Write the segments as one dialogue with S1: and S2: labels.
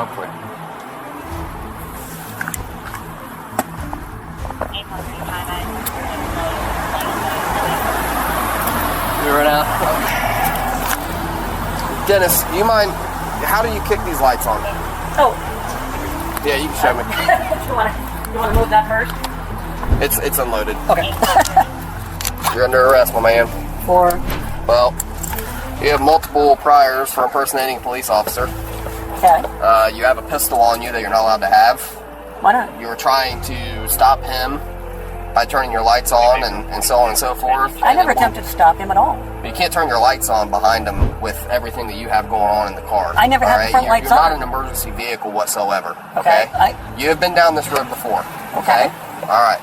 S1: hopefully. We run out. Dennis, do you mind? How do you kick these lights on?
S2: Oh.
S1: Yeah, you can show me.
S2: you want to move that first?
S1: It's unloaded.
S2: Okay.
S1: You're under arrest, my man.
S2: For?
S1: Well, you have multiple priors for impersonating a police officer.
S2: Okay.
S1: You have a pistol on you that you're not allowed to have.
S2: Why not?
S1: You were trying to stop him by turning your lights on and so on and so forth.
S2: I never attempted to stop him at all.
S1: You can't turn your lights on behind him with everything that you have going on in the car.
S2: I never had the front lights on.
S1: You're not an emergency vehicle whatsoever.
S2: Okay.
S1: You have been down this road before. Okay. All right.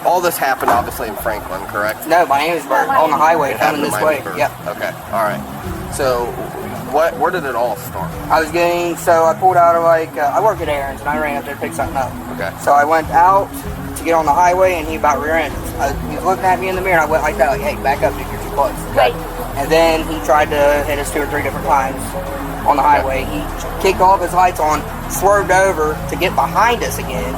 S1: All this happened obviously in Franklin, correct?
S3: No, Miamisburg, on the highway coming this way. Yep.
S1: Okay. All right. So, where did it all start?
S3: I pulled out of I work at Aaron's and I ran up there to pick something up.
S1: Okay.
S3: So I went out to get on the highway and he about rear-ended. He was looking at me in the mirror and I went like that, like, hey, back up, dude, you're too close.
S2: Right.
S3: And then he tried to hit us 2 or 3 different times on the highway. He kicked all of his lights on, swerved over to get behind us again,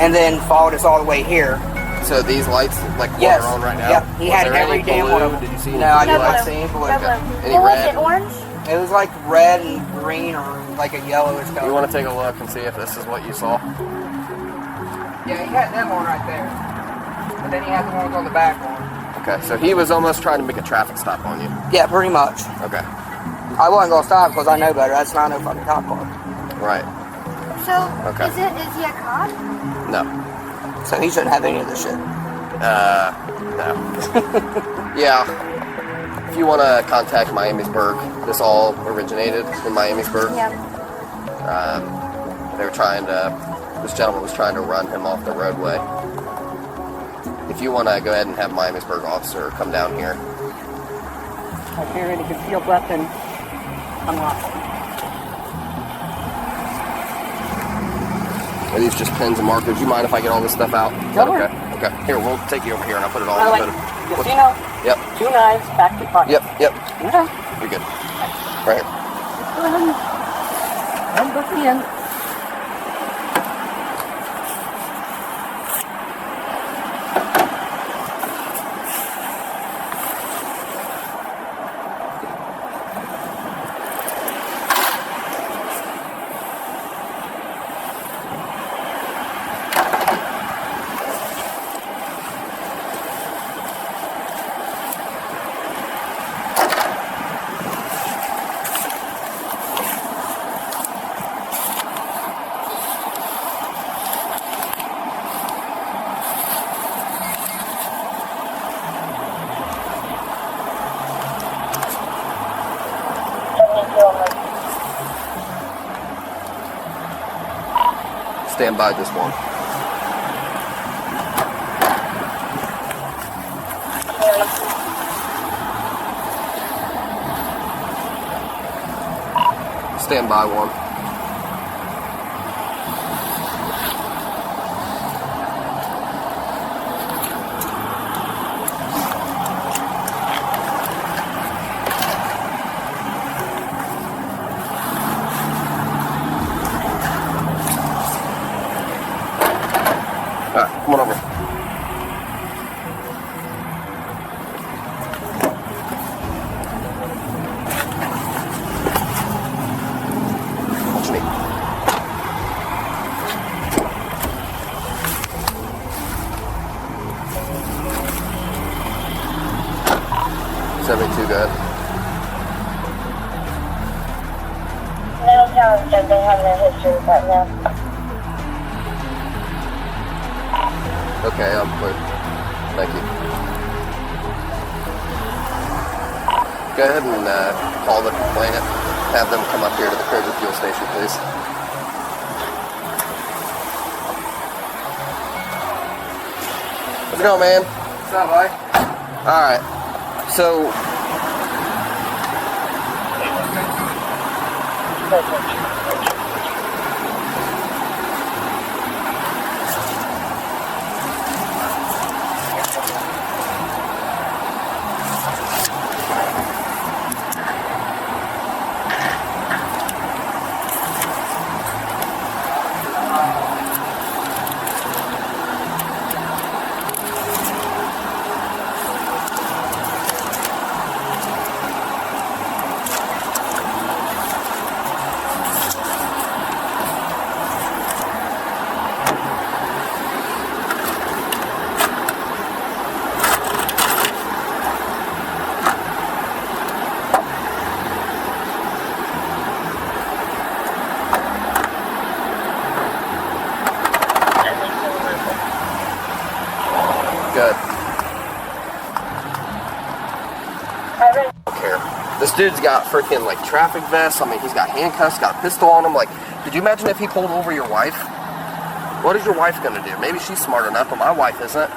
S3: and then followed us all the way here.
S1: So these lights, like what
S3: Yes.
S1: are on right now?
S3: Yep. He had every damn one of them.
S1: Did you see any
S3: No, I
S1: blue
S3: did not
S1: lights?
S3: see any blue.
S1: Any
S4: What was
S1: red?
S4: it, orange?
S3: It was like red and green or like a yellowish color.
S1: You want to take a look and see if this is what you saw?
S3: Yeah, he had them on right there. But then he had the ones on the back on.
S1: Okay, so he was almost trying to make a traffic stop on you.
S3: Yeah, pretty much.
S1: Okay.
S3: I wasn't going to stop because I know better. That's not no fucking cop car.
S1: Right.
S4: So,
S1: Okay.
S4: is he a cop?
S1: No.
S3: So he shouldn't have any of this shit.
S1: No. Yeah. If you want to contact Miamisburg, this all originated in Miamisburg.
S4: Yeah.
S1: They were trying to, this gentleman was trying to run him off the roadway. If you want to go ahead and have Miamisburg officer come down here.
S2: I carry any concealed weapon unlawful.
S1: Are these just pens and markers? You mind if I get all this stuff out? Is that
S2: Sure.
S1: okay? Okay. Here, we'll take you over here and I'll put it all
S2: By the way,
S1: in the
S2: casino,
S1: Yep.
S2: 2 knives, back to pocket.
S1: Yep.
S2: Okay.
S1: You're good. Right here.
S2: Go ahead and book me in.
S1: Stand by this one. Stand by one. Alright, come on over. What you need? $72 good.
S4: No challenge that they have no history with that now.
S1: Okay, I'm clear. Thank you. Go ahead and call the complainant. Have them come up here to the Kroger fuel station, please. How's it going, man?
S3: What's up, buddy?
S1: Alright. So, good.
S4: I read
S1: Don't care. This dude's got freaking like traffic vests. I mean, he's got handcuffs, got a pistol on him. Like, could you imagine if he pulled over your wife? What is your wife gonna do? Maybe she's smart enough, but my wife isn't.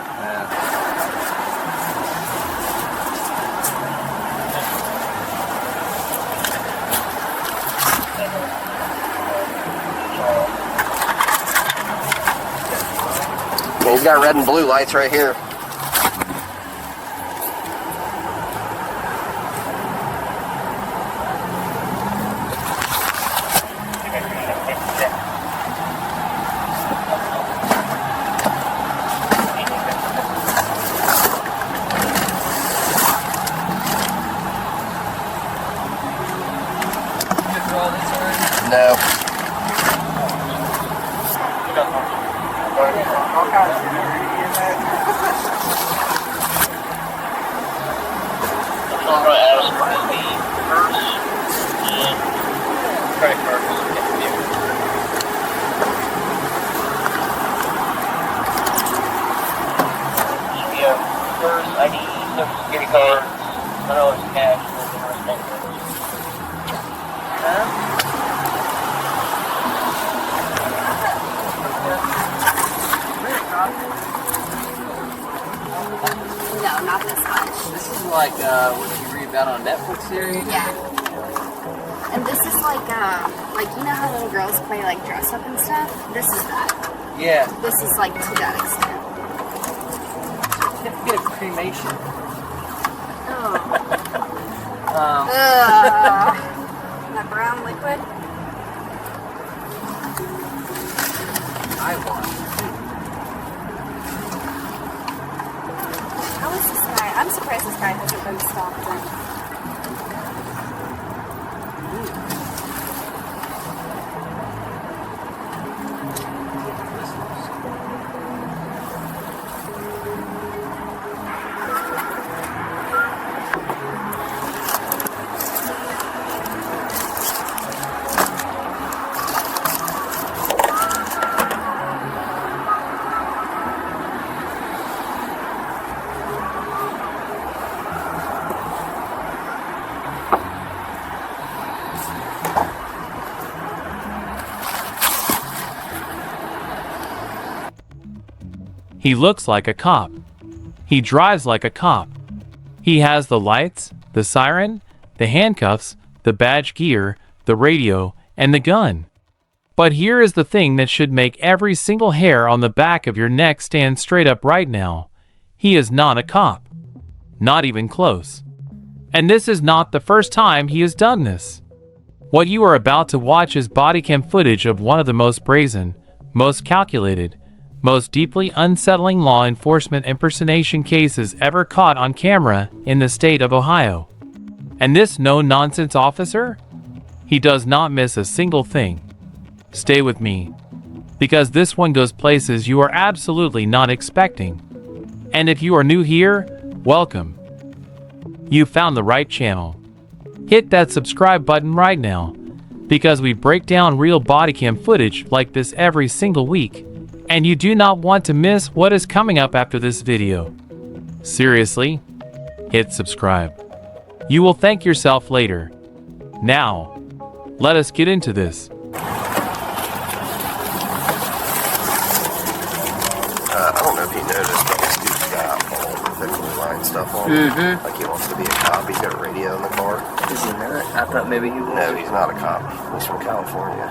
S1: He's got red and blue lights right here. No.
S3: All kinds of security in that.
S2: Purse, ID, social security card, $100 cash,
S5: No, not this much.
S2: This is like what you read about on Netflix series.
S5: Yeah. And this is like you know how little girls play like dress up and stuff? This is that.
S2: Yeah.
S5: This is like to that extent.
S2: You have to get a cremation.
S5: Oh. That brown liquid?
S2: I want.
S5: How is this guy? I'm surprised this guy hasn't been stopped then.
S6: He looks like a cop. He drives like a cop. He has the lights, the siren, the handcuffs, the badge gear, the radio, and the gun. But here is the thing that should make every single hair on the back of your neck stand straight up right now. He is not a cop. Not even close. And this is not the first time he has done this. What you are about to watch is bodycam footage of one of the most brazen, most calculated, most deeply unsettling law enforcement impersonation cases ever caught on camera in the state of Ohio. And this no-nonsense officer? He does not miss a single thing. Stay with me, because this one goes places you are absolutely not expecting. And if you are new here, welcome. You found the right channel. Hit that subscribe button right now, because we break down real bodycam footage like this every single week. And you do not want to miss what is coming up after this video. Seriously, hit subscribe. You will thank yourself later. Now, let us get into this.
S1: I don't know if you noticed, but this dude's got all the blue line stuff on. Like he wants to be a cop. He's got a radio in the car.
S2: Is he not? I thought maybe he was.
S1: No, he's not a cop. He's from California.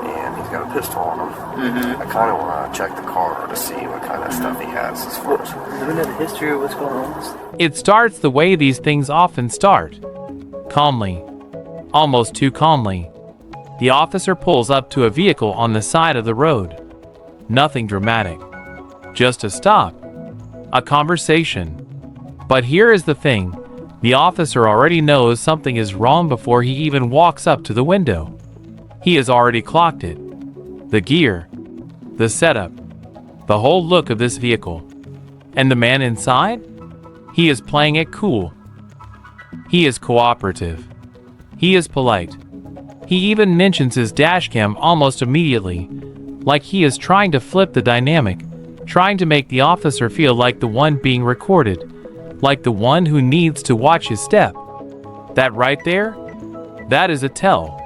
S1: And he's got a pistol on him. I kind of want to check the car to see what kind of stuff he has as far as...
S2: Do we know the history of what's going on?
S6: It starts the way these things often start. Calmly. Almost too calmly. The officer pulls up to a vehicle on the side of the road. Nothing dramatic. Just a stop. A conversation. But here is the thing. The officer already knows something is wrong before he even walks up to the window. He has already clocked it. The gear. The setup. The whole look of this vehicle. And the man inside? He is playing it cool. He is cooperative. He is polite. He even mentions his dashcam almost immediately, like he is trying to flip the dynamic, trying to make the officer feel like the one being recorded, like the one who needs to watch his step. That right there? That is a tell.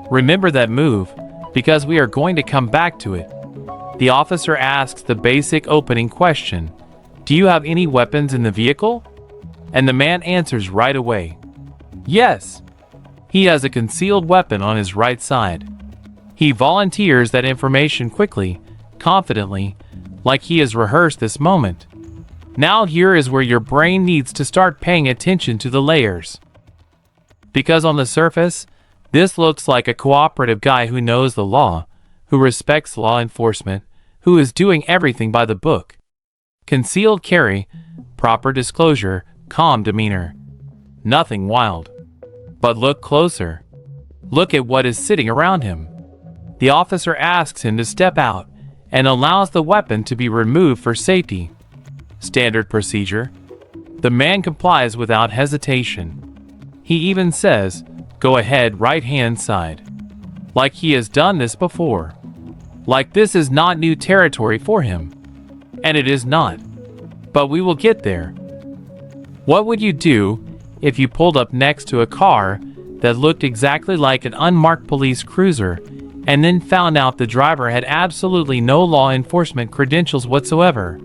S6: Remember that move, because we are going to come back to it. The officer asks the basic opening question, "Do you have any weapons in the vehicle?" And the man answers right away, "Yes." He has a concealed weapon on his right side. He volunteers that information quickly, confidently, like he has rehearsed this moment. Now here is where your brain needs to start paying attention to the layers. Because on the surface, this looks like a cooperative guy who knows the law, who respects law enforcement, who is doing everything by the book. Concealed carry, proper disclosure, calm demeanor. Nothing wild. But look closer. Look at what is sitting around him. The officer asks him to step out and allows the weapon to be removed for safety. Standard procedure. The man complies without hesitation. He even says, "Go ahead, right hand side." Like he has done this before. Like this is not new territory for him. And it is not. But we will get there. What would you do if you pulled up next to a car that looked exactly like an unmarked police cruiser and then found out the driver had absolutely no law enforcement credentials whatsoever?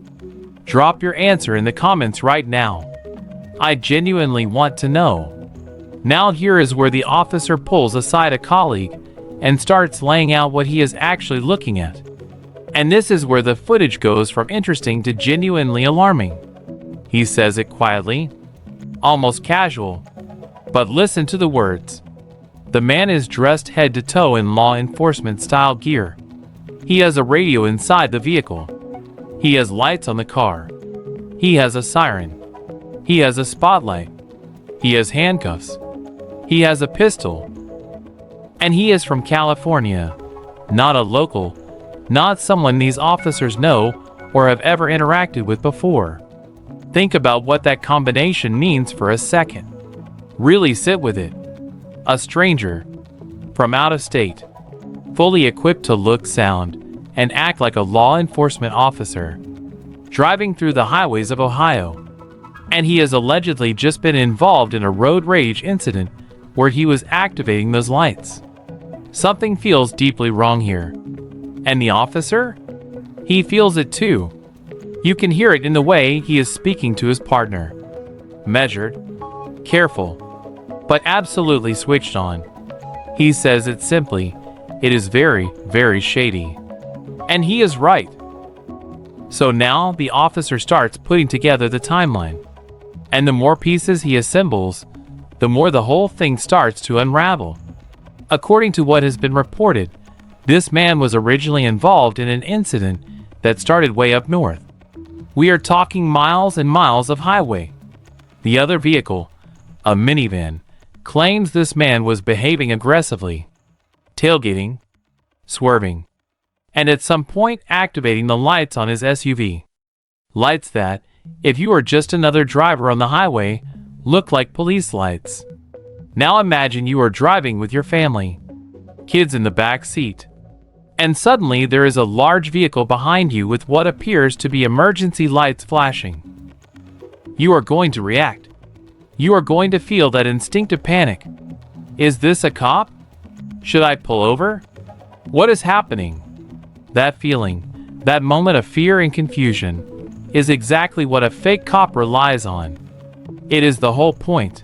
S6: Drop your answer in the comments right now. I genuinely want to know. Now here is where the officer pulls aside a colleague and starts laying out what he is actually looking at. And this is where the footage goes from interesting to genuinely alarming. He says it quietly, almost casual. But listen to the words. The man is dressed head to toe in law enforcement style gear. He has a radio inside the vehicle. He has lights on the car. He has a siren. He has a spotlight. He has handcuffs. He has a pistol. And he is from California. Not a local. Not someone these officers know or have ever interacted with before. Think about what that combination means for a second. Really sit with it. A stranger. From out of state. Fully equipped to look, sound, and act like a law enforcement officer. Driving through the highways of Ohio. And he has allegedly just been involved in a road rage incident where he was activating those lights. Something feels deeply wrong here. And the officer? He feels it too. You can hear it in the way he is speaking to his partner. Measured, careful, but absolutely switched on. He says it simply, it is very, very shady. And he is right. So now the officer starts putting together the timeline. And the more pieces he assembles, the more the whole thing starts to unravel. According to what has been reported, this man was originally involved in an incident that started way up north. We are talking miles and miles of highway. The other vehicle, a minivan, claims this man was behaving aggressively, tailgating, swerving, and at some point activating the lights on his SUV. Lights that, if you are just another driver on the highway, look like police lights. Now imagine you are driving with your family, kids in the back seat, and suddenly there is a large vehicle behind you with what appears to be emergency lights flashing. You are going to react. You are going to feel that instinctive panic. Is this a cop? Should I pull over? What is happening? That feeling, that moment of fear and confusion, is exactly what a fake cop relies on. It is the whole point.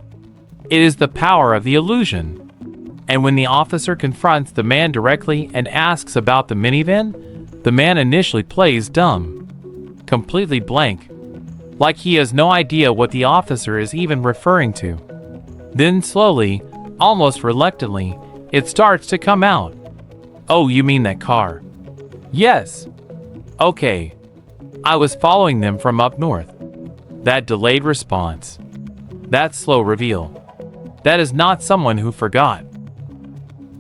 S6: It is the power of the illusion. And when the officer confronts the man directly and asks about the minivan, the man initially plays dumb, completely blank, like he has no idea what the officer is even referring to. Then slowly, almost reluctantly, it starts to come out. Oh, you mean that car? Yes. Okay. I was following them from up north. That delayed response. That slow reveal. That is not someone who forgot.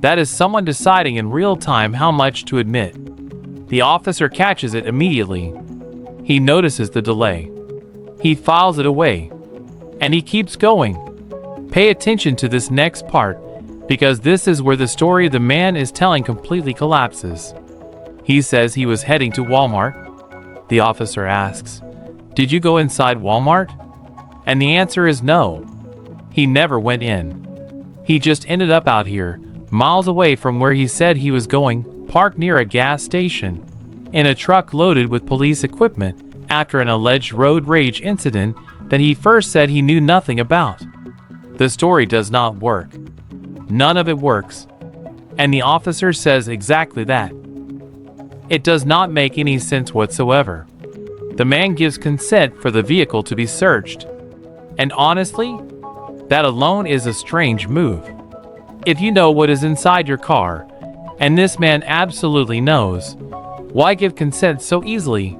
S6: That is someone deciding in real time how much to admit. The officer catches it immediately. He notices the delay. He files it away. And he keeps going. Pay attention to this next part, because this is where the story the man is telling completely collapses. He says he was heading to Walmart. The officer asks, "Did you go inside Walmart?" And the answer is no. He never went in. He just ended up out here, miles away from where he said he was going, parked near a gas station, in a truck loaded with police equipment after an alleged road rage incident that he first said he knew nothing about. The story does not work. None of it works. And the officer says exactly that. It does not make any sense whatsoever. The man gives consent for the vehicle to be searched. And honestly, that alone is a strange move. If you know what is inside your car, and this man absolutely knows, why give consent so easily?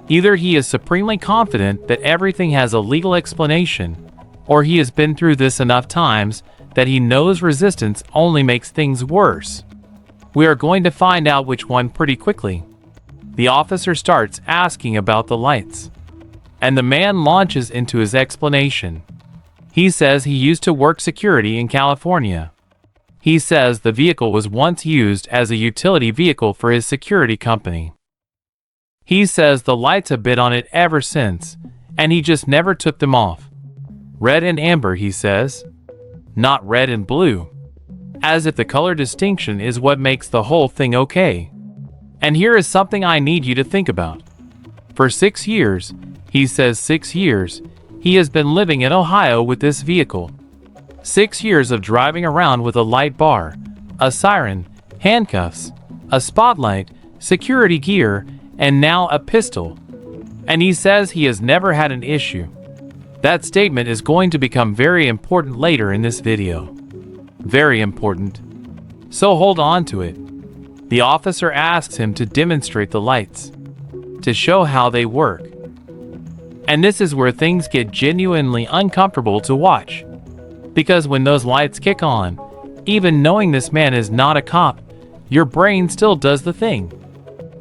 S6: Either he is supremely confident that everything has a legal explanation, or he has been through this enough times that he knows resistance only makes things worse. We are going to find out which one pretty quickly. The officer starts asking about the lights, and the man launches into his explanation. He says he used to work security in California. He says the vehicle was once used as a utility vehicle for his security company. He says the lights have been on it ever since, and he just never took them off. Red and amber, he says, not red and blue. As if the color distinction is what makes the whole thing okay. And here is something I need you to think about. For 6 years, he says 6 years, he has been living in Ohio with this vehicle. 6 years of driving around with a light bar, a siren, handcuffs, a spotlight, security gear, and now a pistol. And he says he has never had an issue. That statement is going to become very important later in this video. Very important. So hold on to it. The officer asks him to demonstrate the lights, to show how they work. And this is where things get genuinely uncomfortable to watch. Because when those lights kick on, even knowing this man is not a cop, your brain still does the thing.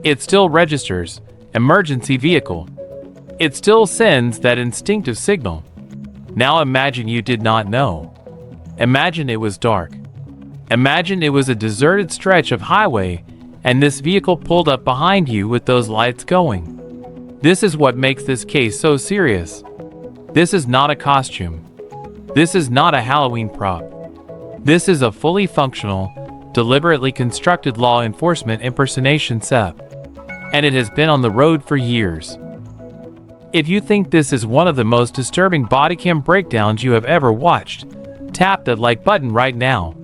S6: It still registers, emergency vehicle. It still sends that instinctive signal. Now imagine you did not know. Imagine it was dark. Imagine it was a deserted stretch of highway and this vehicle pulled up behind you with those lights going. This is what makes this case so serious. This is not a costume. This is not a Halloween prop. This is a fully functional, deliberately constructed law enforcement impersonation setup. And it has been on the road for years. If you think this is one of the most disturbing bodycam breakdowns you have ever watched, tap that like button right now.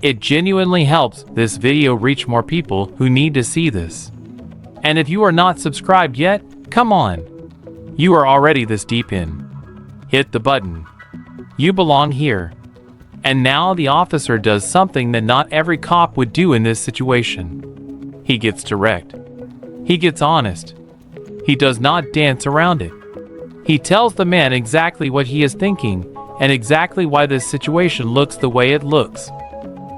S6: It genuinely helps this video reach more people who need to see this. And if you are not subscribed yet, come on. You are already this deep in. Hit the button. You belong here. And now the officer does something that not every cop would do in this situation. He gets direct. He gets honest. He does not dance around it. He tells the man exactly what he is thinking and exactly why this situation looks the way it looks.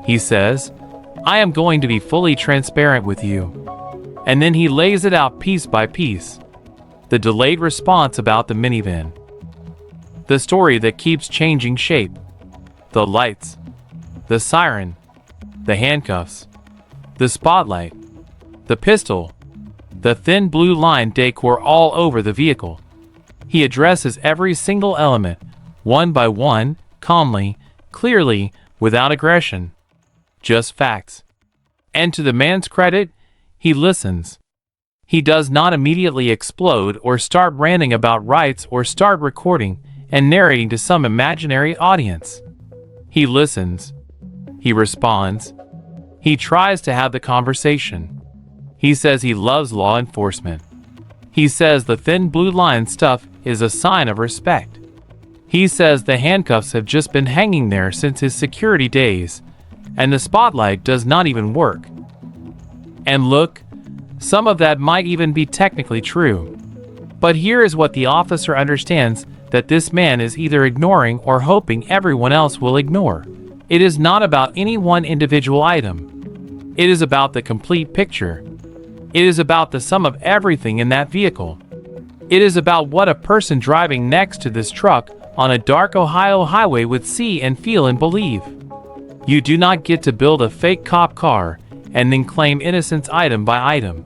S6: He says, "I am going to be fully transparent with you." And then he lays it out piece by piece. The delayed response about the minivan. The story that keeps changing shape. The lights. The siren. The handcuffs. The spotlight. The pistol. The thin blue line decor all over the vehicle. He addresses every single element, one by one, calmly, clearly, without aggression. Just facts. And to the man's credit, he listens. He does not immediately explode or start ranting about rights or start recording and narrating to some imaginary audience. He listens. He responds. He tries to have the conversation. He says he loves law enforcement. He says the thin blue line stuff is a sign of respect. He says the handcuffs have just been hanging there since his security days, and the spotlight does not even work. And look, some of that might even be technically true. But here is what the officer understands that this man is either ignoring or hoping everyone else will ignore. It is not about any one individual item. It is about the complete picture. It is about the sum of everything in that vehicle. It is about what a person driving next to this truck on a dark Ohio highway would see and feel and believe. You do not get to build a fake cop car and then claim innocence item by item.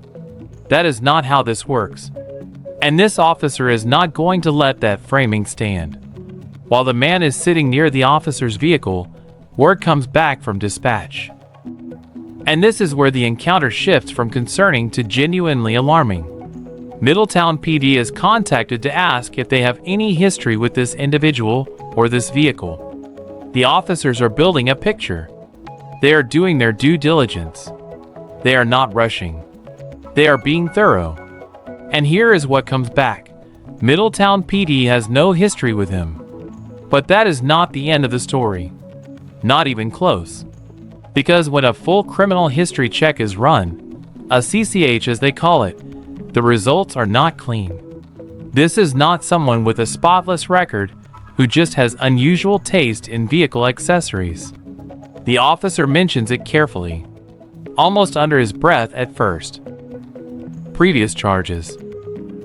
S6: That is not how this works. And this officer is not going to let that framing stand. While the man is sitting near the officer's vehicle, word comes back from dispatch. And this is where the encounter shifts from concerning to genuinely alarming. Middletown PD is contacted to ask if they have any history with this individual or this vehicle. The officers are building a picture. They are doing their due diligence. They are not rushing. They are being thorough. And here is what comes back. Middletown PD has no history with him. But that is not the end of the story. Not even close. Because when a full criminal history check is run, a CCH as they call it, the results are not clean. This is not someone with a spotless record who just has unusual taste in vehicle accessories. The officer mentions it carefully, almost under his breath at first. Previous charges.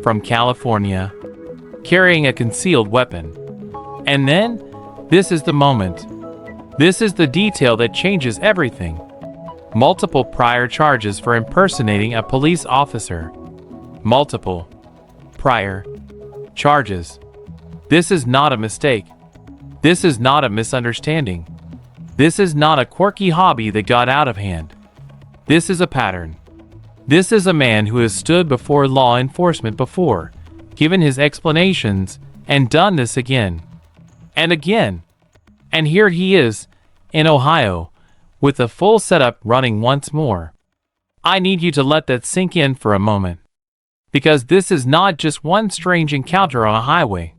S6: From California. Carrying a concealed weapon. And then, this is the moment. This is the detail that changes everything. Multiple prior charges for impersonating a police officer. Multiple prior charges. This is not a mistake. This is not a misunderstanding. This is not a quirky hobby that got out of hand. This is a pattern. This is a man who has stood before law enforcement before, given his explanations, and done this again. And again. And here he is, in Ohio, with the full setup running once more. I need you to let that sink in for a moment. Because this is not just one strange encounter on a highway.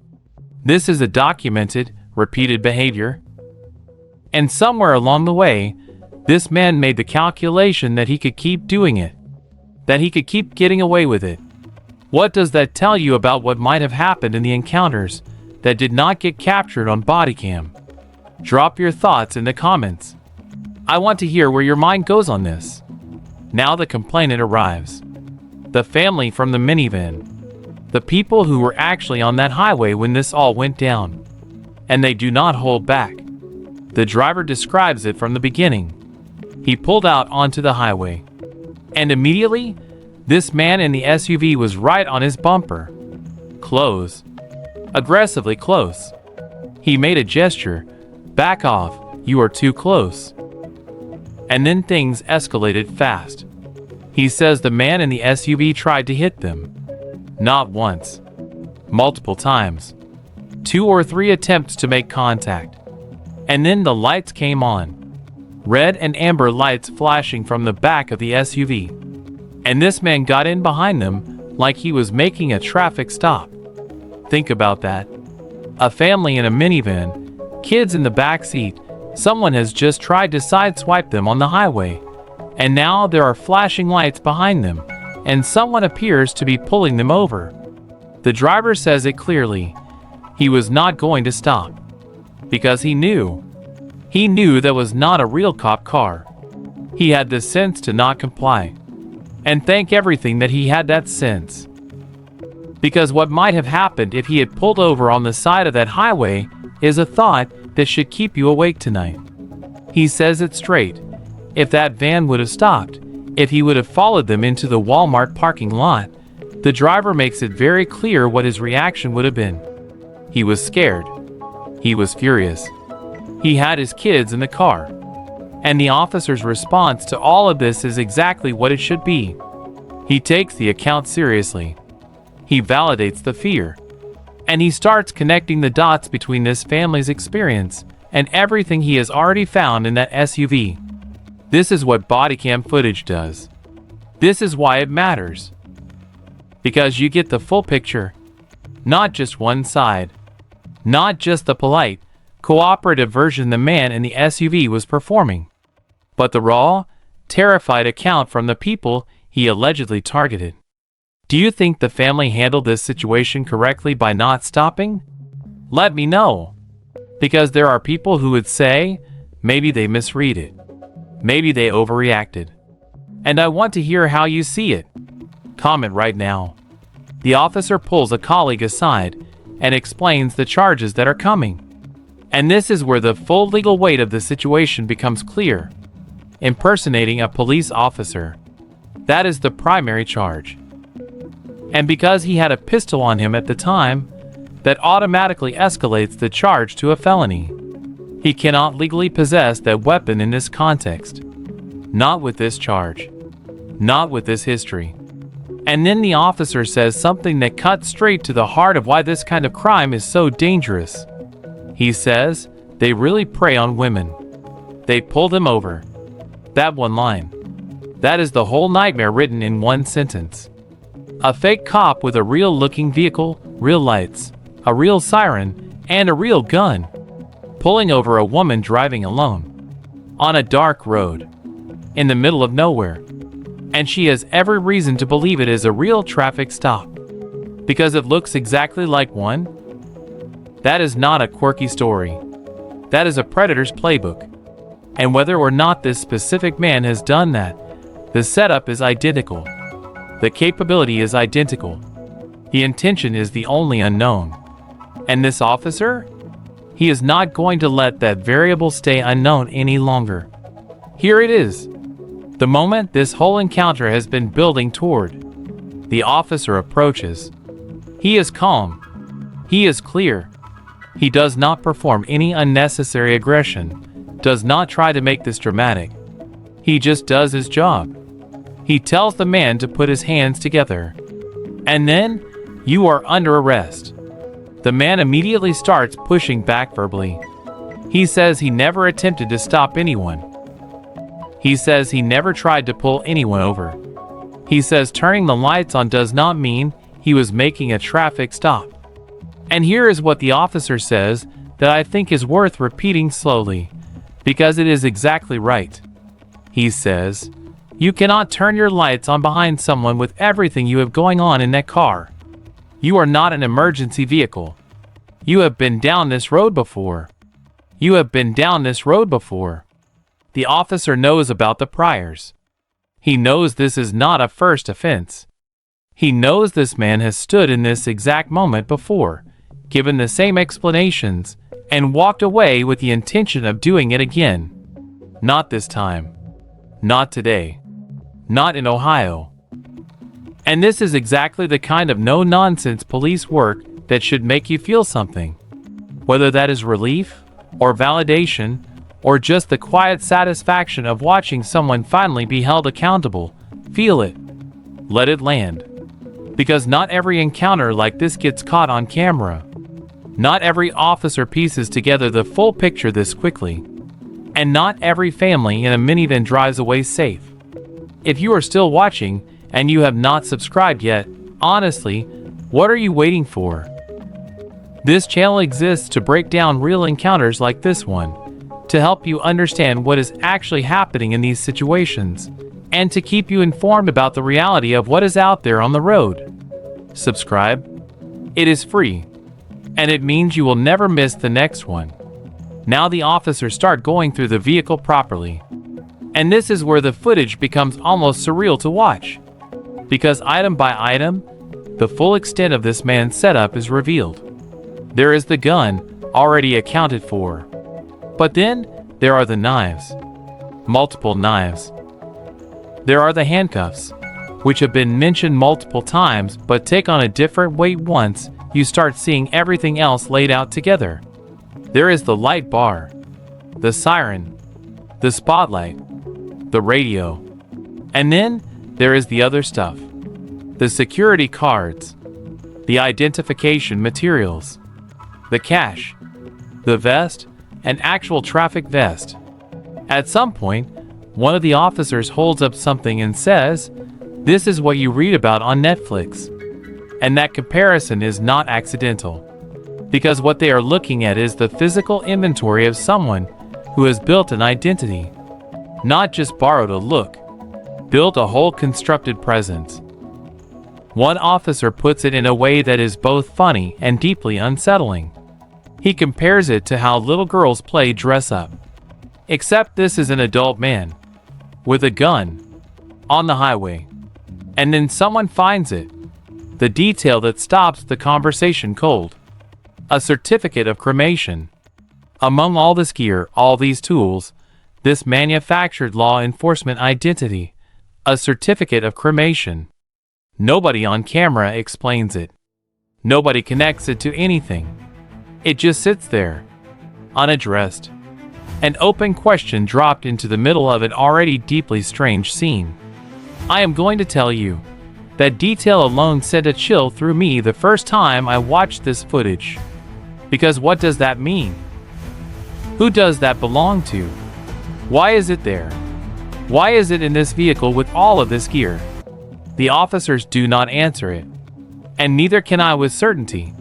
S6: This is a documented, repeated behavior. And somewhere along the way, this man made the calculation that he could keep doing it. That he could keep getting away with it. What does that tell you about what might have happened in the encounters that did not get captured on bodycam? Drop your thoughts in the comments. I want to hear where your mind goes on this. Now the complainant arrives. The family from the minivan. The people who were actually on that highway when this all went down. And they do not hold back. The driver describes it from the beginning. He pulled out onto the highway. And immediately, this man in the SUV was right on his bumper. Close. Aggressively close. He made a gesture. Back off, you are too close. And then things escalated fast. He says the man in the SUV tried to hit them. Not once. Multiple times. 2 or 3 attempts to make contact. And then the lights came on. Red and amber lights flashing from the back of the SUV. And this man got in behind them like he was making a traffic stop. Think about that. A family in a minivan, kids in the back seat, someone has just tried to sideswipe them on the highway. And now there are flashing lights behind them, and someone appears to be pulling them over. The driver says it clearly. He was not going to stop. Because he knew. He knew that was not a real cop car. He had the sense to not comply. And thank everything that he had that sense. Because what might have happened if he had pulled over on the side of that highway is a thought that should keep you awake tonight. He says it straight. If that van would have stopped, if he would have followed them into the Walmart parking lot, the driver makes it very clear what his reaction would have been. He was scared. He was furious. He had his kids in the car. And the officer's response to all of this is exactly what it should be. He takes the account seriously. He validates the fear. And he starts connecting the dots between this family's experience and everything he has already found in that SUV. This is what bodycam footage does. This is why it matters. Because you get the full picture. Not just one side. Not just the polite, cooperative version the man in the SUV was performing. But the raw, terrified account from the people he allegedly targeted. Do you think the family handled this situation correctly by not stopping? Let me know. Because there are people who would say, maybe they misread it. Maybe they overreacted. And I want to hear how you see it. Comment right now. The officer pulls a colleague aside and explains the charges that are coming. And this is where the full legal weight of the situation becomes clear. Impersonating a police officer. That is the primary charge. And because he had a pistol on him at the time, that automatically escalates the charge to a felony. He cannot legally possess that weapon in this context. Not with this charge. Not with this history. And then the officer says something that cuts straight to the heart of why this kind of crime is so dangerous. He says, they really prey on women. They pull them over. That one line. That is the whole nightmare written in one sentence. A fake cop with a real-looking vehicle, real lights, a real siren, and a real gun, pulling over a woman driving alone, on a dark road, in the middle of nowhere. And she has every reason to believe it is a real traffic stop, because it looks exactly like one. That is not a quirky story. That is a predator's playbook. And whether or not this specific man has done that, the setup is identical. The capability is identical. The intention is the only unknown. And this officer? He is not going to let that variable stay unknown any longer. Here it is. The moment this whole encounter has been building toward. The officer approaches. He is calm. He is clear. He does not perform any unnecessary aggression, does not try to make this dramatic. He just does his job. He tells the man to put his hands together. And then, you are under arrest. The man immediately starts pushing back verbally. He says he never attempted to stop anyone. He says he never tried to pull anyone over. He says turning the lights on does not mean he was making a traffic stop. And here is what the officer says that I think is worth repeating slowly, because it is exactly right. He says, you cannot turn your lights on behind someone with everything you have going on in that car. You are not an emergency vehicle. You have been down this road before. You have been down this road before. The officer knows about the priors. He knows this is not a first offense. He knows this man has stood in this exact moment before, given the same explanations, and walked away with the intention of doing it again. Not this time. Not today. Not in Ohio. And this is exactly the kind of no-nonsense police work that should make you feel something. Whether that is relief, or validation, or just the quiet satisfaction of watching someone finally be held accountable, feel it. Let it land. Because not every encounter like this gets caught on camera. Not every officer pieces together the full picture this quickly. And not every family in a minivan drives away safe. If you are still watching, and you have not subscribed yet, honestly, what are you waiting for? This channel exists to break down real encounters like this one, to help you understand what is actually happening in these situations, and to keep you informed about the reality of what is out there on the road. Subscribe. It is free, and it means you will never miss the next one. Now the officers start going through the vehicle properly. And this is where the footage becomes almost surreal to watch. Because item by item, the full extent of this man's setup is revealed. There is the gun, already accounted for. But then, there are the knives. Multiple knives. There are the handcuffs, which have been mentioned multiple times but take on a different weight once you start seeing everything else laid out together. There is the light bar, the siren, the spotlight, the radio, and then there is the other stuff. The security cards, the identification materials, the cash, the vest, an actual traffic vest. At some point, one of the officers holds up something and says, "This is what you read about on Netflix." And that comparison is not accidental, because what they are looking at is the physical inventory of someone who has built an identity. Not just borrowed a look, built a whole constructed presence. One officer puts it in a way that is both funny and deeply unsettling. He compares it to how little girls play dress up. Except this is an adult man, with a gun, on the highway. And then someone finds it. The detail that stops the conversation cold. A certificate of cremation. Among all this gear, all these tools, this manufactured law enforcement identity, a certificate of cremation. Nobody on camera explains it. Nobody connects it to anything. It just sits there, unaddressed. An open question dropped into the middle of an already deeply strange scene. I am going to tell you, that detail alone sent a chill through me the first time I watched this footage. Because what does that mean? Who does that belong to? Why is it there? Why is it in this vehicle with all of this gear? The officers do not answer it, and neither can I with certainty.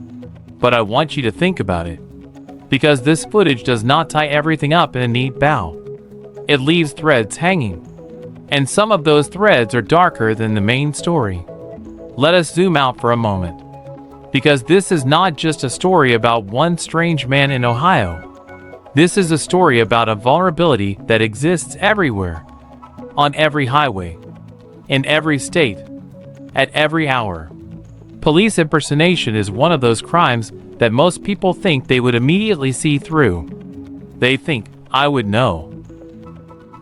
S6: But I want you to think about it, because this footage does not tie everything up in a neat bow. It leaves threads hanging, and some of those threads are darker than the main story. Let us zoom out for a moment, because this is not just a story about one strange man in Ohio. This is a story about a vulnerability that exists everywhere, on every highway, in every state, at every hour. Police impersonation is one of those crimes that most people think they would immediately see through. They think, I would know.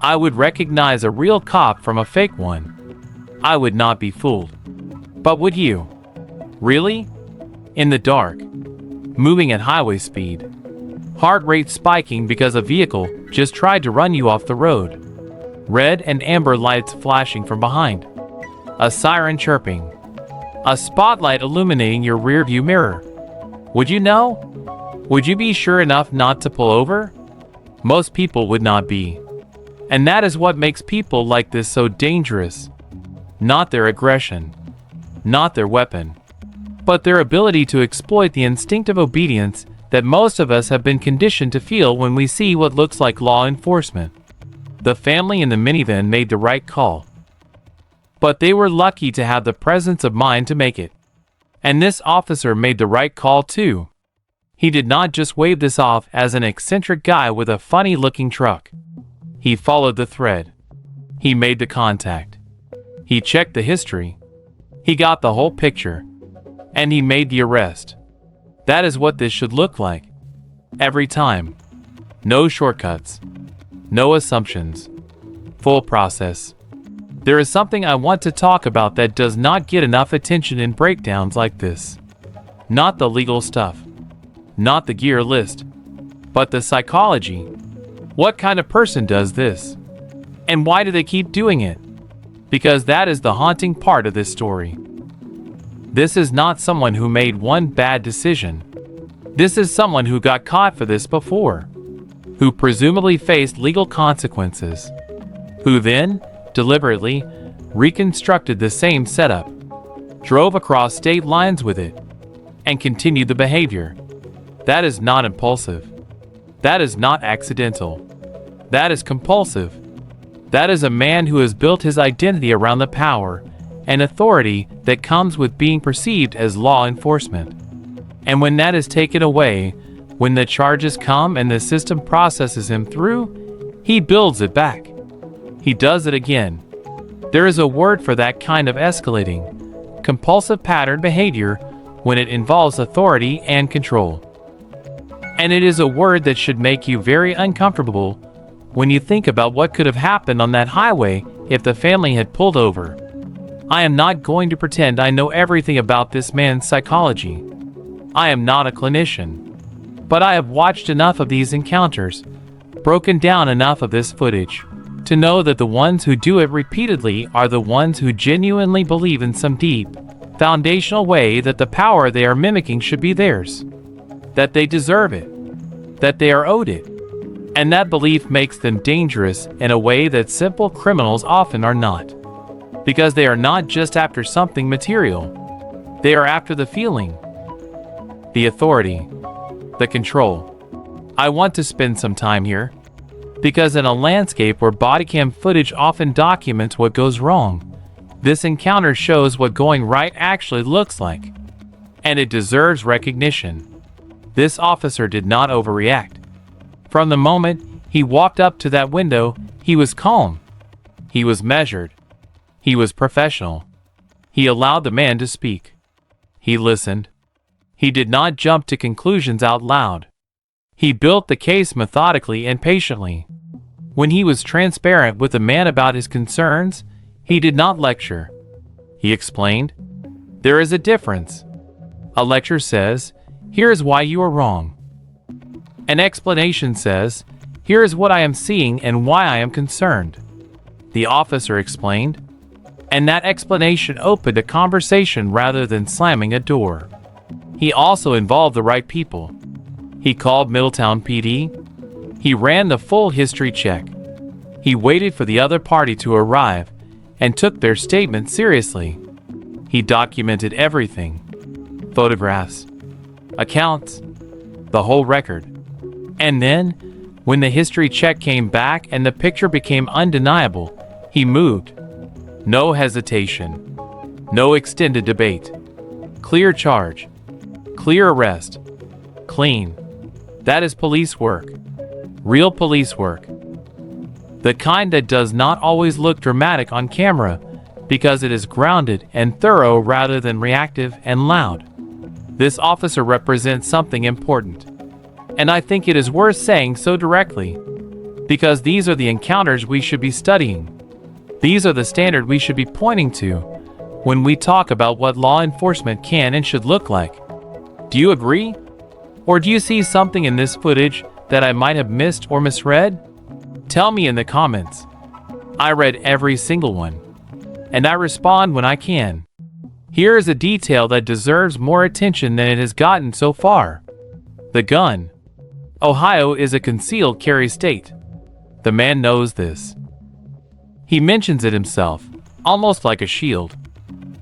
S6: I would recognize a real cop from a fake one. I would not be fooled. But would you? Really? In the dark, moving at highway speed, heart rate spiking because a vehicle just tried to run you off the road, red and amber lights flashing from behind, a siren chirping, a spotlight illuminating your rearview mirror. Would you know? Would you be sure enough not to pull over? Most people would not be. And that is what makes people like this so dangerous. Not their aggression, not their weapon, but their ability to exploit the instinctive obedience that most of us have been conditioned to feel when we see what looks like law enforcement. The family in the minivan made the right call. But they were lucky to have the presence of mind to make it. And this officer made the right call too. He did not just wave this off as an eccentric guy with a funny-looking truck. He followed the thread. He made the contact. He checked the history. He got the whole picture. And he made the arrest. That is what this should look like. Every time. No shortcuts. No assumptions. Full process. There is something I want to talk about that does not get enough attention in breakdowns like this. Not the legal stuff. Not the gear list. But the psychology. What kind of person does this? And why do they keep doing it? Because that is the haunting part of this story. This is not someone who made one bad decision. This is someone who got caught for this before, who presumably faced legal consequences, who then, deliberately, reconstructed the same setup, drove across state lines with it, and continued the behavior. That is not impulsive. That is not accidental. That is compulsive. That is a man who has built his identity around the power and authority that comes with being perceived as law enforcement. And when that is taken away, when the charges come and the system processes him through, he builds it back. He does it again. There is a word for that kind of escalating, compulsive pattern behavior when it involves authority and control. And it is a word that should make you very uncomfortable when you think about what could have happened on that highway if the family had pulled over. I am not going to pretend I know everything about this man's psychology. I am not a clinician. But I have watched enough of these encounters, broken down enough of this footage, to know that the ones who do it repeatedly are the ones who genuinely believe in some deep, foundational way that the power they are mimicking should be theirs. That they deserve it. That they are owed it. And that belief makes them dangerous in a way that simple criminals often are not. Because they are not just after something material. They are after the feeling, the authority, the control. I want to spend some time here, because in a landscape where bodycam footage often documents what goes wrong, this encounter shows what going right actually looks like. And it deserves recognition. This officer did not overreact. From the moment he walked up to that window, he was calm. He was measured. He was professional. He allowed the man to speak. He listened. He did not jump to conclusions out loud. He built the case methodically and patiently. When he was transparent with the man about his concerns, he did not lecture. He explained. There is a difference. A lecture says, here is why you are wrong. An explanation says, here is what I am seeing and why I am concerned. The officer explained, and that explanation opened a conversation rather than slamming a door. He also involved the right people. He called Middletown PD. He ran the full history check. He waited for the other party to arrive and took their statement seriously. He documented everything. Photographs, accounts, the whole record. And then, when the history check came back and the picture became undeniable, he moved. No hesitation. No extended debate. Clear charge. Clear arrest. Clean. That is police work. Real police work. The kind that does not always look dramatic on camera because it is grounded and thorough rather than reactive and loud. This officer represents something important. And I think it is worth saying so directly, because these are the encounters we should be studying. These are the standard we should be pointing to when we talk about what law enforcement can and should look like. Do you agree? Or do you see something in this footage that I might have missed or misread? Tell me in the comments. I read every single one, and I respond when I can. Here is a detail that deserves more attention than it has gotten so far. The gun. Ohio is a concealed carry state. The man knows this. He mentions it himself, almost like a shield.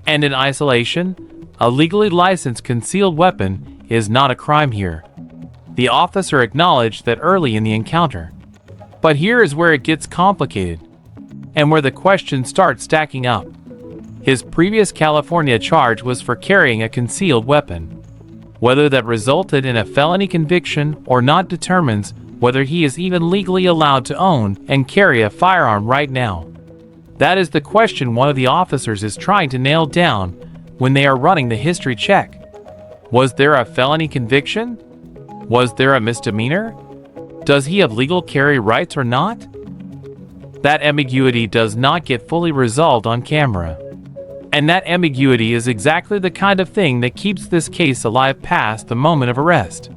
S6: And in isolation, a legally licensed concealed weapon is not a crime here. The officer acknowledged that early in the encounter. But here is where it gets complicated, and where the questions start stacking up. His previous California charge was for carrying a concealed weapon. Whether that resulted in a felony conviction or not determines whether he is even legally allowed to own and carry a firearm right now. That is the question one of the officers is trying to nail down when they are running the history check. Was there a felony conviction? Was there a misdemeanor? Does he have legal carry rights or not? That ambiguity does not get fully resolved on camera. And that ambiguity is exactly the kind of thing that keeps this case alive past the moment of arrest.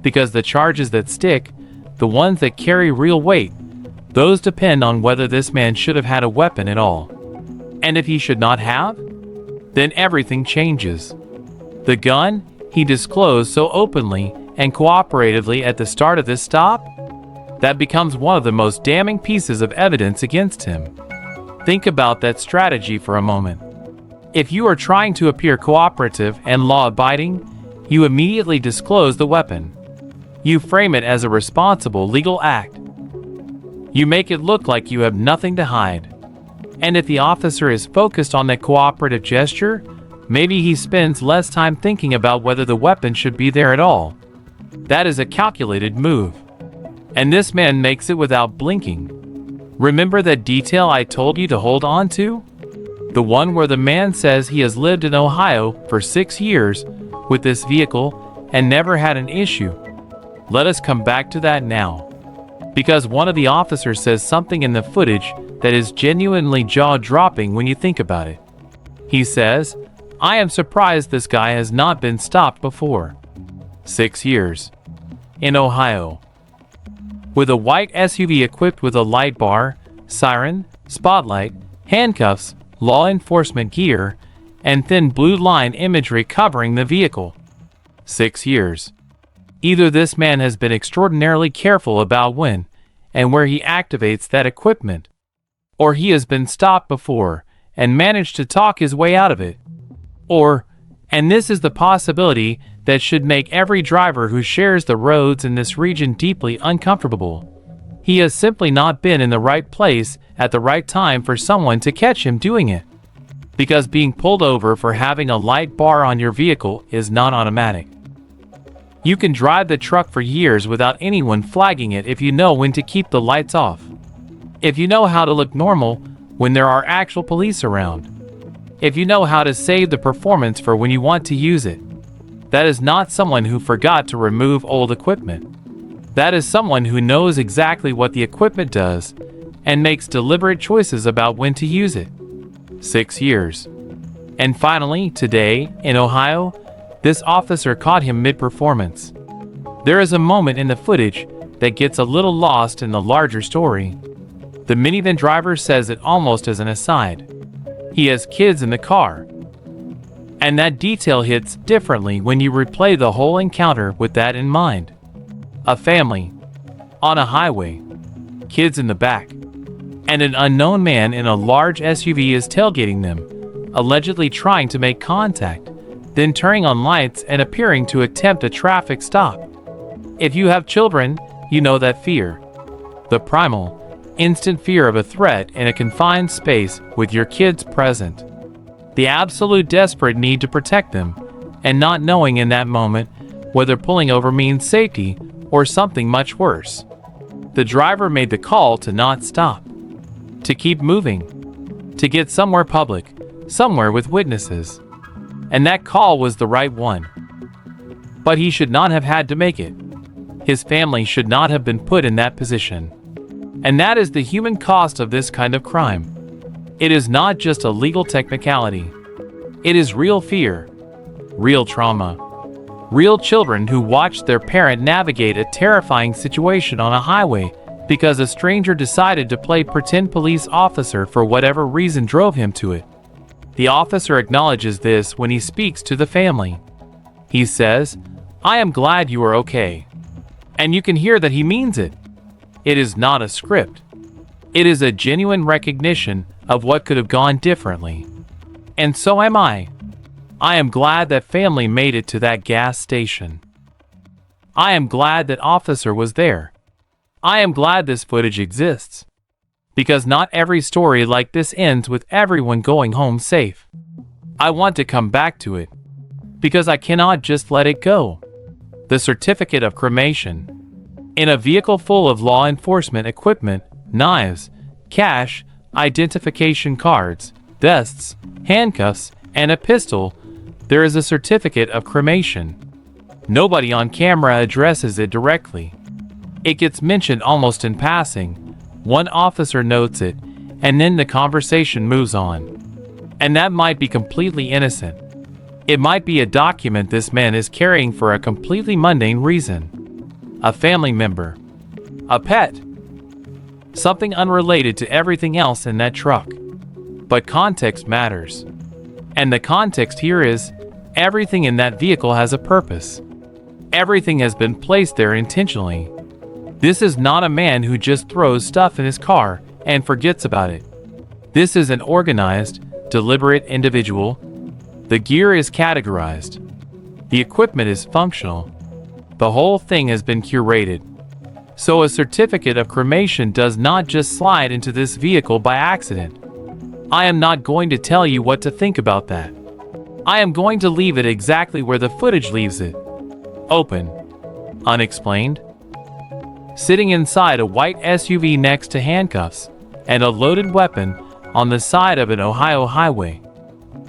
S6: Because the charges that stick, the ones that carry real weight, those depend on whether this man should have had a weapon at all. And if he should not have, then everything changes. The gun he disclosed so openly and cooperatively at the start of this stop, that becomes one of the most damning pieces of evidence against him. Think about that strategy for a moment. If you are trying to appear cooperative and law-abiding, you immediately disclose the weapon. You frame it as a responsible legal act. You make it look like you have nothing to hide. And if the officer is focused on that cooperative gesture, maybe he spends less time thinking about whether the weapon should be there at all. That is a calculated move. And this man makes it without blinking. Remember that detail I told you to hold on to? The one where the man says he has lived in Ohio for 6 years with this vehicle and never had an issue. Let us come back to that now. Because one of the officers says something in the footage that is genuinely jaw-dropping when you think about it. He says, I am surprised this guy has not been stopped before. 6 years. In Ohio. With a white SUV equipped with a light bar, siren, spotlight, handcuffs, law enforcement gear, and thin blue line imagery covering the vehicle. 6 years. Either this man has been extraordinarily careful about when and where he activates that equipment, or he has been stopped before and managed to talk his way out of it, or, and this is the possibility that should make every driver who shares the roads in this region deeply uncomfortable, he has simply not been in the right place at the right time for someone to catch him doing it. Because being pulled over for having a light bar on your vehicle is not automatic. You can drive the truck for years without anyone flagging it if you know when to keep the lights off. If you know how to look normal when there are actual police around. If you know how to save the performance for when you want to use it. That is not someone who forgot to remove old equipment. That is someone who knows exactly what the equipment does and makes deliberate choices about when to use it. 6 years. And finally, today, in Ohio, this officer caught him mid-performance. There is a moment in the footage that gets a little lost in the larger story. The minivan driver says it almost as an aside. He has kids in the car. And that detail hits differently when you replay the whole encounter with that in mind. A family, on a highway, kids in the back, and an unknown man in a large SUV is tailgating them, allegedly trying to make contact, then turning on lights and appearing to attempt a traffic stop. If you have children, you know that fear. The primal, instant fear of a threat in a confined space with your kids present. The absolute desperate need to protect them, and not knowing in that moment whether pulling over means safety or something much worse. The driver made the call to not stop, to keep moving, to get somewhere public, somewhere with witnesses. And that call was the right one. But he should not have had to make it. His family should not have been put in that position. And that is the human cost of this kind of crime. It is not just a legal technicality. It is real fear, real trauma, real children who watched their parent navigate a terrifying situation on a highway because a stranger decided to play pretend police officer for whatever reason drove him to it. The officer acknowledges this when he speaks to the family. He says, "I am glad you are okay." And you can hear that he means it. It is not a script. It is a genuine recognition of what could have gone differently. And so am I. I am glad that family made it to that gas station. I am glad that officer was there. I am glad this footage exists. Because not every story like this ends with everyone going home safe. I want to come back to it. Because I cannot just let it go. The certificate of cremation. In a vehicle full of law enforcement equipment, knives, cash, identification cards, vests, handcuffs, and a pistol, there is a certificate of cremation. Nobody on camera addresses it directly. It gets mentioned almost in passing. One officer notes it, and then the conversation moves on. And that might be completely innocent. It might be a document this man is carrying for a completely mundane reason. A family member. A pet. Something unrelated to everything else in that truck. But context matters. And the context here is, everything in that vehicle has a purpose. Everything has been placed there intentionally. This is not a man who just throws stuff in his car and forgets about it. This is an organized, deliberate individual. The gear is categorized. The equipment is functional. The whole thing has been curated. So a certificate of cremation does not just slide into this vehicle by accident. I am not going to tell you what to think about that. I am going to leave it exactly where the footage leaves it. Open. Unexplained. Sitting inside a white SUV next to handcuffs and a loaded weapon on the side of an Ohio highway.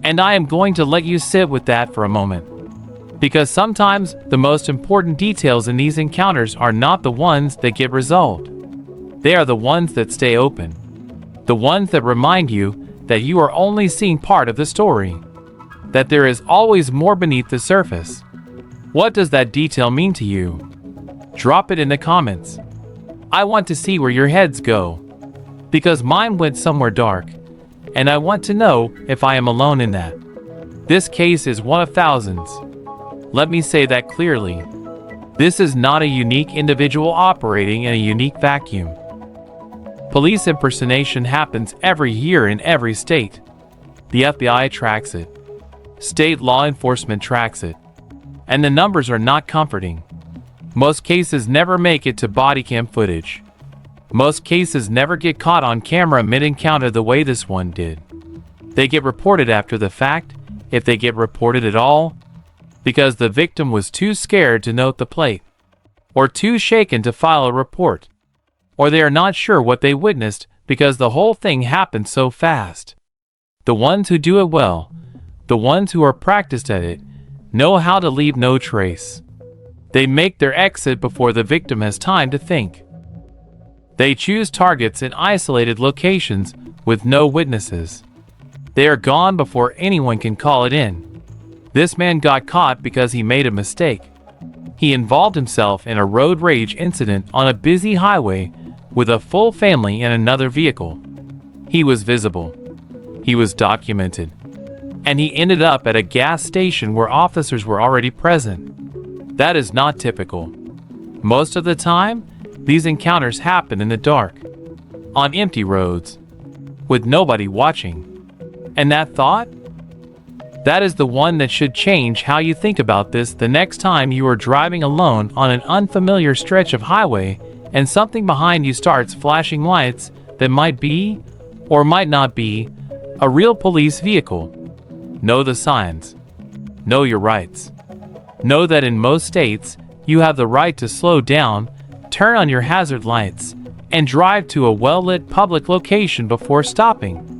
S6: And I am going to let you sit with that for a moment. Because sometimes the most important details in these encounters are not the ones that get resolved. They are the ones that stay open. The ones that remind you that you are only seeing part of the story. That there is always more beneath the surface. What does that detail mean to you? Drop it in the comments. I want to see where your heads go. Because mine went somewhere dark. And I want to know if I am alone in that. This case is one of thousands. Let me say that clearly. This is not a unique individual operating in a unique vacuum. Police impersonation happens every year in every state. The FBI tracks it. State law enforcement tracks it. And the numbers are not comforting. Most cases never make it to bodycam footage. Most cases never get caught on camera mid-encounter the way this one did. They get reported after the fact, if they get reported at all, because the victim was too scared to note the plate, or too shaken to file a report, or they are not sure what they witnessed because the whole thing happened so fast. The ones who do it well, the ones who are practiced at it, know how to leave no trace. They make their exit before the victim has time to think. They choose targets in isolated locations with no witnesses. They are gone before anyone can call it in. This man got caught because he made a mistake. He involved himself in a road rage incident on a busy highway with a full family in another vehicle. He was visible. He was documented. And he ended up at a gas station where officers were already present. That is not typical. Most of the time, these encounters happen in the dark, on empty roads, with nobody watching. And that thought? That is the one that should change how you think about this the next time you are driving alone on an unfamiliar stretch of highway and something behind you starts flashing lights that might be, or might not be, a real police vehicle. Know the signs. Know your rights. Know that in most states, you have the right to slow down, turn on your hazard lights, and drive to a well-lit public location before stopping.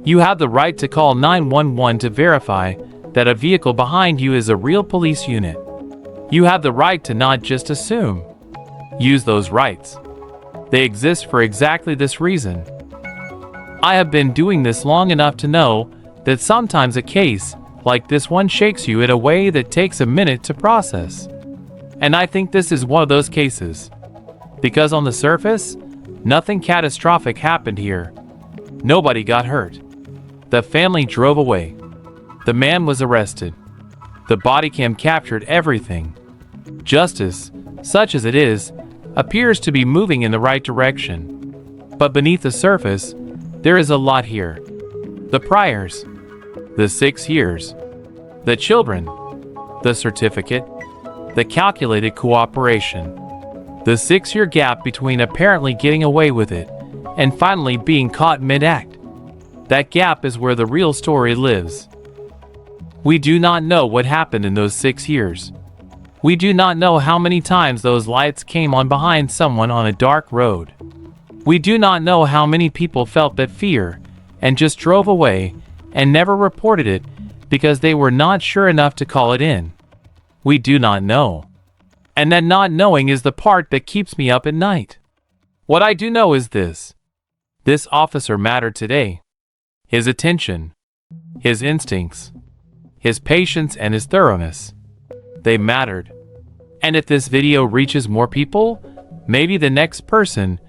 S6: You have the right to call 911 to verify that a vehicle behind you is a real police unit. You have the right to not just assume. Use those rights. They exist for exactly this reason. I have been doing this long enough to know that sometimes a case like this one shakes you in a way that takes a minute to process. And I think this is one of those cases. Because on the surface, nothing catastrophic happened here. Nobody got hurt. The family drove away. The man was arrested. The bodycam captured everything. Justice, such as it is, appears to be moving in the right direction. But beneath the surface, there is a lot here. The priors, the 6 years, the children, the certificate, the calculated cooperation, the 6-year gap between apparently getting away with it and finally being caught mid-act. That gap is where the real story lives. We do not know what happened in those 6 years. We do not know how many times those lights came on behind someone on a dark road. We do not know how many people felt that fear and just drove away and never reported it because they were not sure enough to call it in. We do not know. And that not knowing is the part that keeps me up at night. What I do know is this. This officer mattered today. His attention, his instincts, his patience and his thoroughness. They mattered. And if this video reaches more people, maybe the next person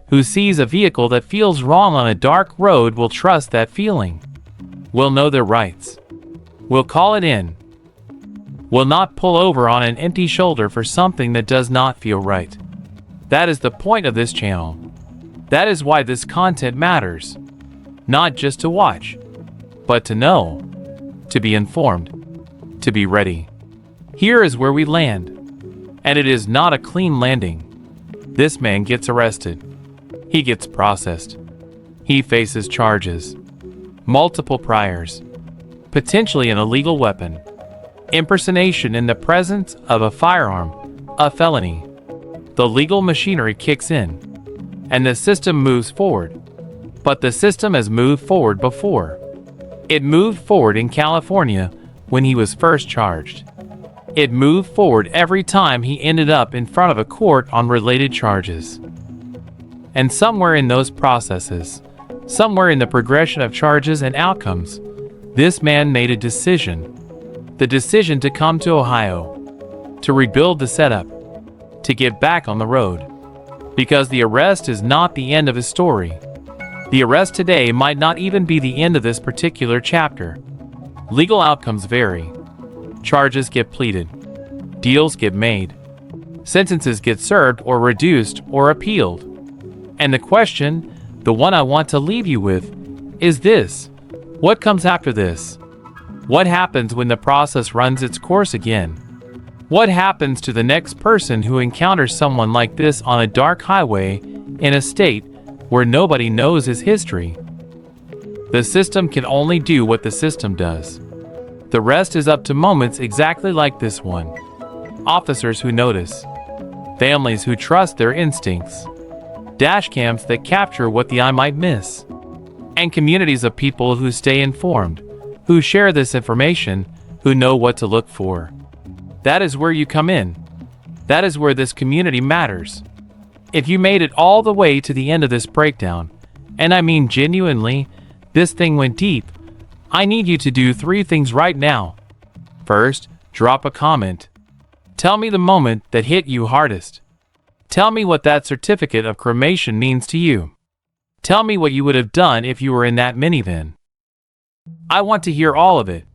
S6: who sees a vehicle that feels wrong on a dark road will trust that feeling, will know their rights, will call it in, will not pull over on an empty shoulder for something that does not feel right. That is the point of this channel. That is why this content matters. Not just to watch, but to know, to be informed, to be ready. Here is where we land. And it is not a clean landing. This man gets arrested. He gets processed. He faces charges. Multiple priors. Potentially an illegal weapon. Impersonation in the presence of a firearm. A felony. The legal machinery kicks in. And the system moves forward. But the system has moved forward before. It moved forward in California when he was first charged. It moved forward every time he ended up in front of a court on related charges. And somewhere in those processes, somewhere in the progression of charges and outcomes, this man made a decision. The decision to come to Ohio, to rebuild the setup, to get back on the road. Because the arrest is not the end of his story. The arrest today might not even be the end of this particular chapter. Legal outcomes vary. Charges get pleaded. Deals get made. Sentences get served or reduced or appealed. And the question, the one I want to leave you with, is this. What comes after this? What happens when the process runs its course again? What happens to the next person who encounters someone like this on a dark highway in a state where nobody knows his history? The system can only do what the system does. The rest is up to moments exactly like this one. Officers who notice. Families who trust their instincts. Dash cams that capture what the eye might miss. And communities of people who stay informed, who share this information, who know what to look for. That is where you come in. That is where this community matters. If you made it all the way to the end of this breakdown, and I mean genuinely, this thing went deep, I need you to do 3 things right now. First, drop a comment. Tell me the moment that hit you hardest. Tell me what that certificate of cremation means to you. Tell me what you would have done if you were in that minivan. I want to hear all of it.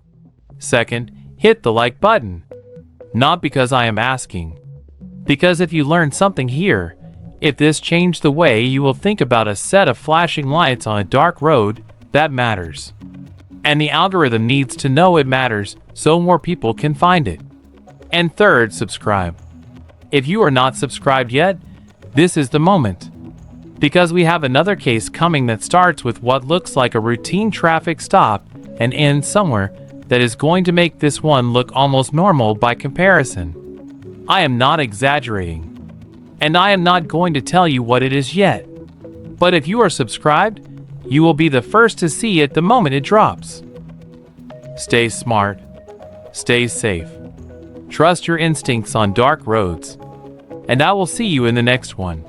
S6: Second, hit the like button. Not because I am asking. Because if you learned something here, if this changed the way you will think about a set of flashing lights on a dark road, that matters. And the algorithm needs to know it matters so more people can find it. And third, subscribe. If you are not subscribed yet, this is the moment. Because we have another case coming that starts with what looks like a routine traffic stop and ends somewhere that is going to make this one look almost normal by comparison. I am not exaggerating. And I am not going to tell you what it is yet. But if you are subscribed, you will be the first to see it the moment it drops. Stay smart. Stay safe. Trust your instincts on dark roads. And I will see you in the next one.